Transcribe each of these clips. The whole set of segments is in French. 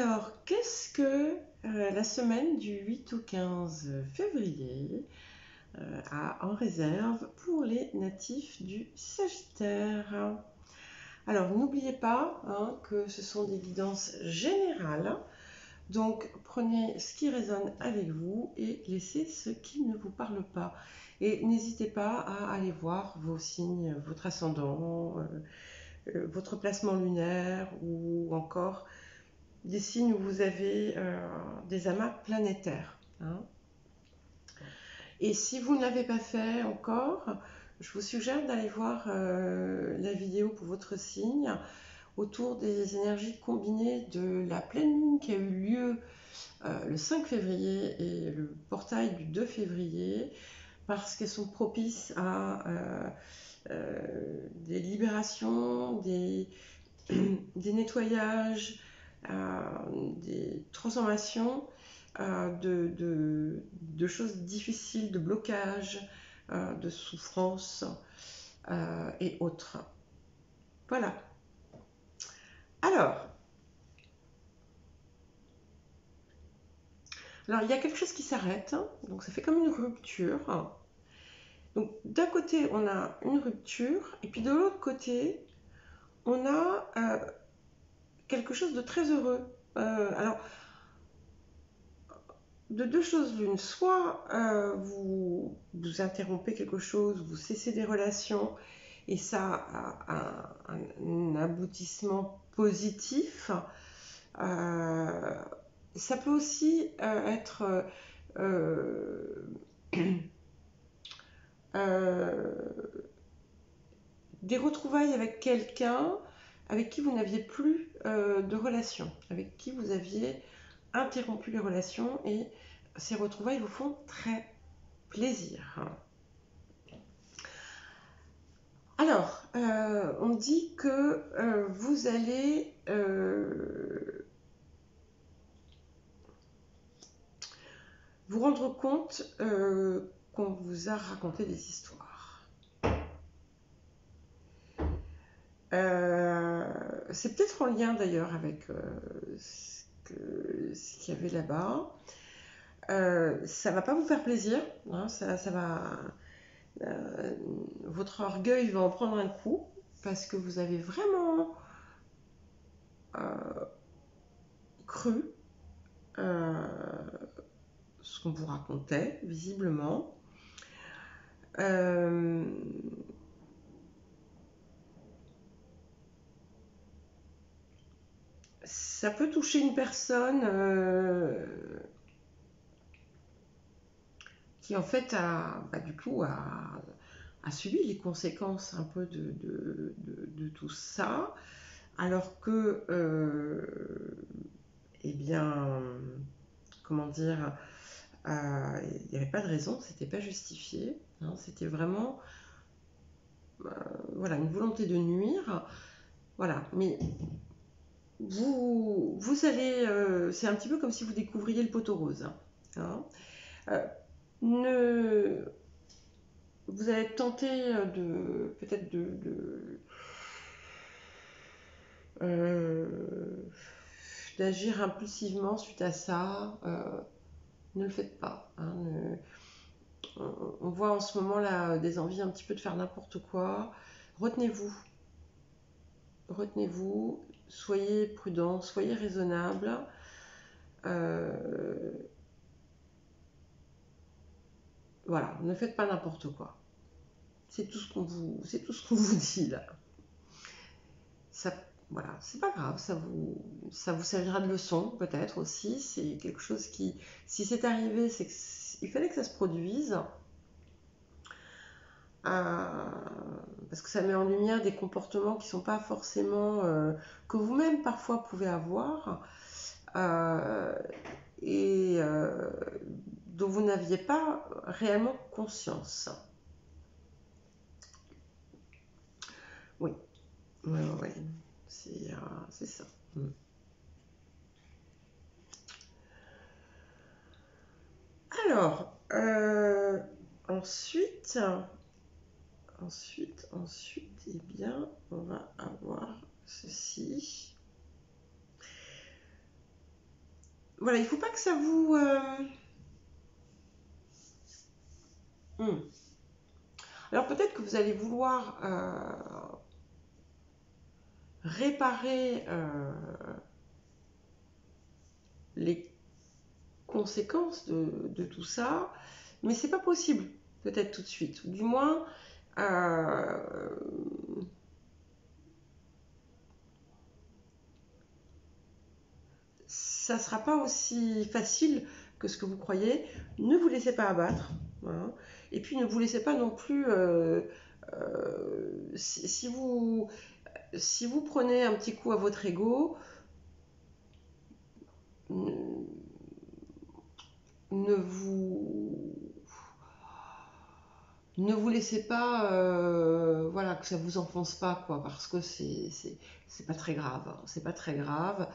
Alors, qu'est-ce que la semaine du 8 au 15 février a en réserve pour les natifs du Sagittaire? Alors, n'oubliez pas que ce sont des guidances générales, donc prenez ce qui résonne avec vous et laissez ce qui ne vous parle pas. Et n'hésitez pas à aller voir vos signes, votre ascendant, votre placement lunaire ou encore des signes où vous avez des amas planétaires. Et si vous ne l'avez pas fait encore, je vous suggère d'aller voir la vidéo pour votre signe autour des énergies combinées de la pleine lune qui a eu lieu le 5 février et le portail du 2 février, parce qu'elles sont propices à des libérations, des nettoyages, des transformations de choses difficiles, de blocages, de souffrances et autres. Voilà. Alors, il y a quelque chose qui s'arrête, donc ça fait comme une rupture. Donc d'un côté, on a une rupture, et puis de l'autre côté, on a quelque chose de très heureux. Alors, de deux choses l'une, soit vous interrompez quelque chose, vous cessez des relations, et ça a un aboutissement positif. Ça peut aussi être des retrouvailles avec quelqu'un avec qui vous n'aviez plus de relation, avec qui vous aviez interrompu les relations, et ces retrouvailles vous font très plaisir. Alors, on dit que vous allez vous rendre compte qu'on vous a raconté des histoires. C'est peut-être en lien d'ailleurs avec ce qu'il y avait là-bas. Ça va pas vous faire plaisir, ça va, votre orgueil va en prendre un coup parce que vous avez vraiment cru ce qu'on vous racontait, visiblement. Ça peut toucher une personne qui en fait du coup a subi les conséquences un peu de tout ça, alors que eh bien, comment dire, il n'y avait pas de raison, c'était pas justifié, c'était vraiment voilà, une volonté de nuire, voilà. Mais vous allez, c'est un petit peu comme si vous découvriez le pot aux roses, vous allez être tenté peut-être d'agir impulsivement suite à ça. Ne le faites pas. On voit en ce moment là des envies un petit peu de faire n'importe quoi. Retenez-vous. Retenez-vous. Soyez prudent, soyez raisonnable. Voilà, ne faites pas n'importe quoi. C'est tout ce qu'on vous dit là. Ça, voilà, c'est pas grave, ça vous servira de leçon peut-être aussi. C'est quelque chose qui, si c'est arrivé, c'est qu'il fallait que ça se produise. Parce que ça met en lumière des comportements qui ne sont pas forcément que vous-même parfois pouvez avoir et dont vous n'aviez pas réellement conscience. Oui, oui. C'est ça. Alors, ensuite, eh bien, on va avoir ceci. voilà, il ne faut pas que ça vous... Alors peut-être que vous allez vouloir réparer les conséquences de tout ça, mais c'est pas possible, peut-être tout de suite. Ou du moins, ça sera pas aussi facile que ce que vous croyez. Ne vous laissez pas abattre. Voilà. Et puis ne vous laissez pas non plus... si vous prenez un petit coup à votre ego, ne vous laissez pas, voilà, que ça vous enfonce pas, quoi, parce que c'est pas très grave, hein, c'est pas très grave.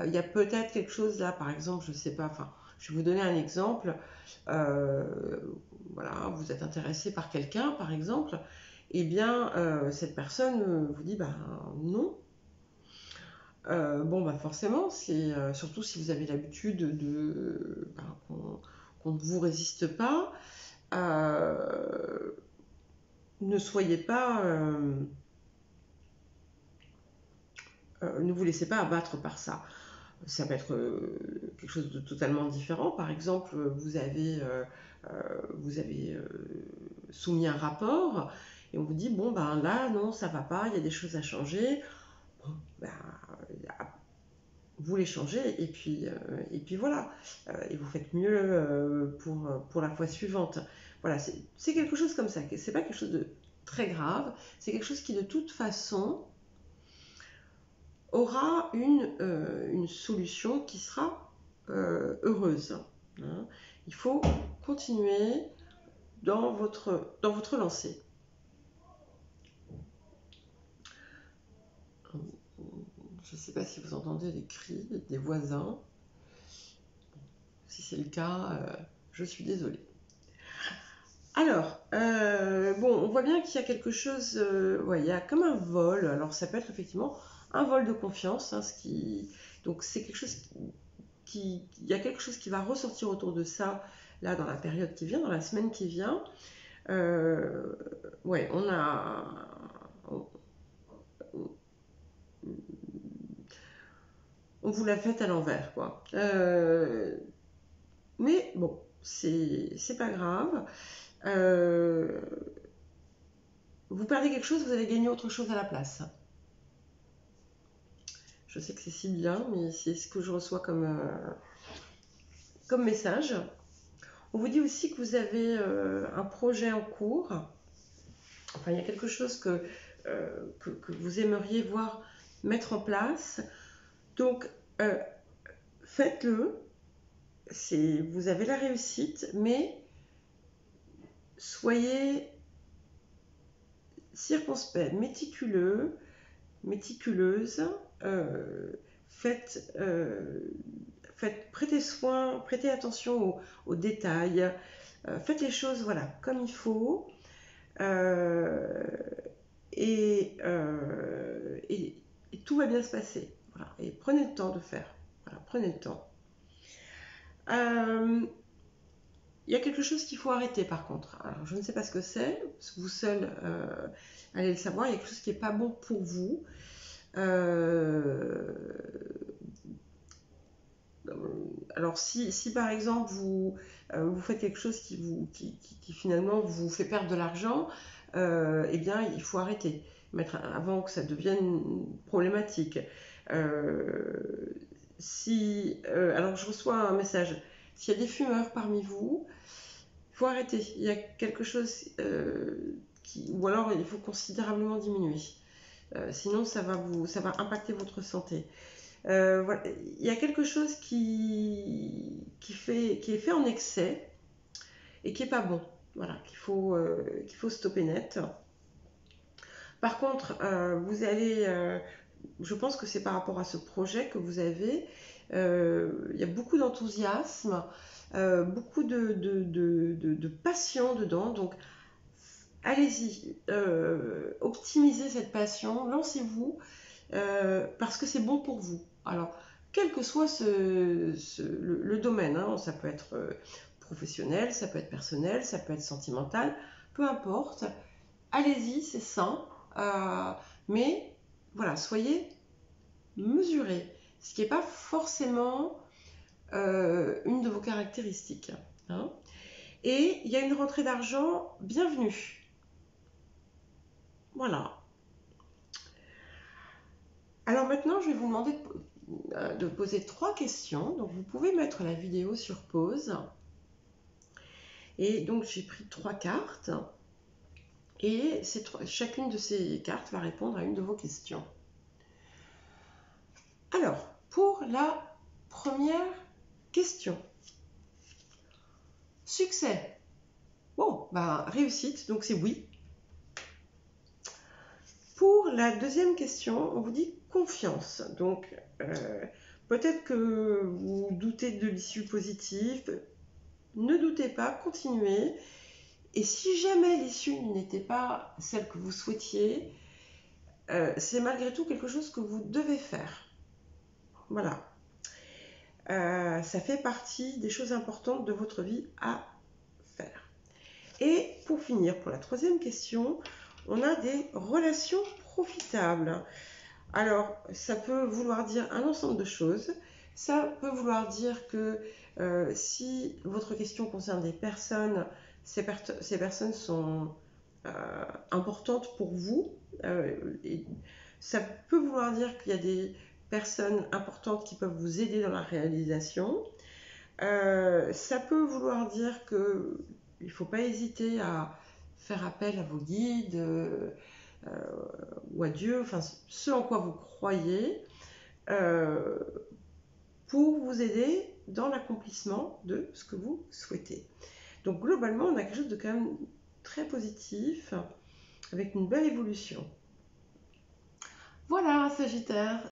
Il y a peut-être quelque chose là, par exemple, je sais pas, enfin, je vais vous donner un exemple. Euh, voilà, vous êtes intéressé par quelqu'un, par exemple, et bien, cette personne vous dit, bah non. Bon, bah forcément, c'est surtout si vous avez l'habitude qu'on ne vous résiste pas. Euh, ne soyez pas, ne vous laissez pas abattre par ça. Ça peut être quelque chose de totalement différent. Par exemple, vous avez soumis un rapport et on vous dit bon ben là non ça va pas, il y a des choses à changer. Bon, ben, vous les changez et puis voilà. Et vous faites mieux pour la fois suivante. Voilà, c'est quelque chose comme ça. C'est pas quelque chose de très grave. C'est quelque chose qui de toute façon aura une solution qui sera heureuse. Hein. Il faut continuer dans votre lancée. Je ne sais pas si vous entendez les cris des voisins. Si c'est le cas, je suis désolée. Alors, bon, on voit bien qu'il y a quelque chose, ouais, il y a comme un vol. Alors, ça peut être effectivement un vol de confiance. Hein, donc, c'est quelque chose il y a quelque chose qui va ressortir autour de ça, là, dans la période qui vient, dans la semaine qui vient. Ouais, on vous l'a fait à l'envers, quoi. Mais bon, c'est pas grave. Euh, vous perdez quelque chose, vous allez gagner autre chose à la place. Je sais que c'est si bien, mais c'est ce que je reçois comme message. On vous dit aussi que vous avez un projet en cours. Enfin, il y a quelque chose que vous aimeriez voir mettre en place. Donc, faites-le. Vous avez la réussite, mais soyez circonspect, méticuleuse. Euh, faites, prêtez attention aux détails. Faites les choses voilà, comme il faut. Euh, et, euh, et, et tout va bien se passer. Voilà. Et prenez le temps de faire. Voilà, prenez le temps. Il y a quelque chose qu'il faut arrêter par contre. Alors, je ne sais pas ce que c'est, vous seul allez le savoir. Il y a quelque chose qui n'est pas bon pour vous. Euh, alors, si par exemple vous faites quelque chose qui finalement vous fait perdre de l'argent, eh bien il faut arrêter avant que ça devienne problématique. Alors je reçois un message. S'il y a des fumeurs parmi vous, il faut arrêter. Il y a quelque chose ou alors il faut considérablement diminuer. Sinon ça va impacter votre santé. Voilà. Il y a quelque chose qui est fait en excès et qui est pas bon. Voilà, qu'il faut stopper net. Par contre, je pense que c'est par rapport à ce projet que vous avez, il y a beaucoup d'enthousiasme, beaucoup de passion dedans. Donc, allez-y, optimisez cette passion, lancez-vous, parce que c'est bon pour vous. Alors, quel que soit le domaine, hein. Ça peut être professionnel, ça peut être personnel, ça peut être sentimental, peu importe. Allez-y, c'est sain, mais voilà, soyez mesurés, ce qui n'est pas forcément une de vos caractéristiques, hein. Et il y a une rentrée d'argent bienvenue. Voilà. Alors maintenant, je vais vous demander de poser 3 questions. Donc vous pouvez mettre la vidéo sur pause. Et donc j'ai pris 3 cartes. Et chacune de ces cartes va répondre à une de vos questions. Alors, pour la première question. Succès. Bon, ben, réussite, donc c'est oui. Pour la deuxième question, on vous dit confiance. Donc, peut-être que vous doutez de l'issue positive. Ne doutez pas, continuez. Et si jamais l'issue n'était pas celle que vous souhaitiez, c'est malgré tout quelque chose que vous devez faire. Voilà. Ça fait partie des choses importantes de votre vie à faire. Et pour finir, pour la troisième question, on a des relations profitables. Alors, ça peut vouloir dire un ensemble de choses. Ça peut vouloir dire que si votre question concerne des personnes, ces personnes sont importantes pour vous. Et ça peut vouloir dire qu'il y a des personnes importantes qui peuvent vous aider dans la réalisation. Ça peut vouloir dire qu'il ne faut pas hésiter à faire appel à vos guides ou à Dieu, enfin ce en quoi vous croyez, pour vous aider dans l'accomplissement de ce que vous souhaitez. Donc globalement, on a quelque chose de quand même très positif, avec une belle évolution. Voilà, Sagittaire,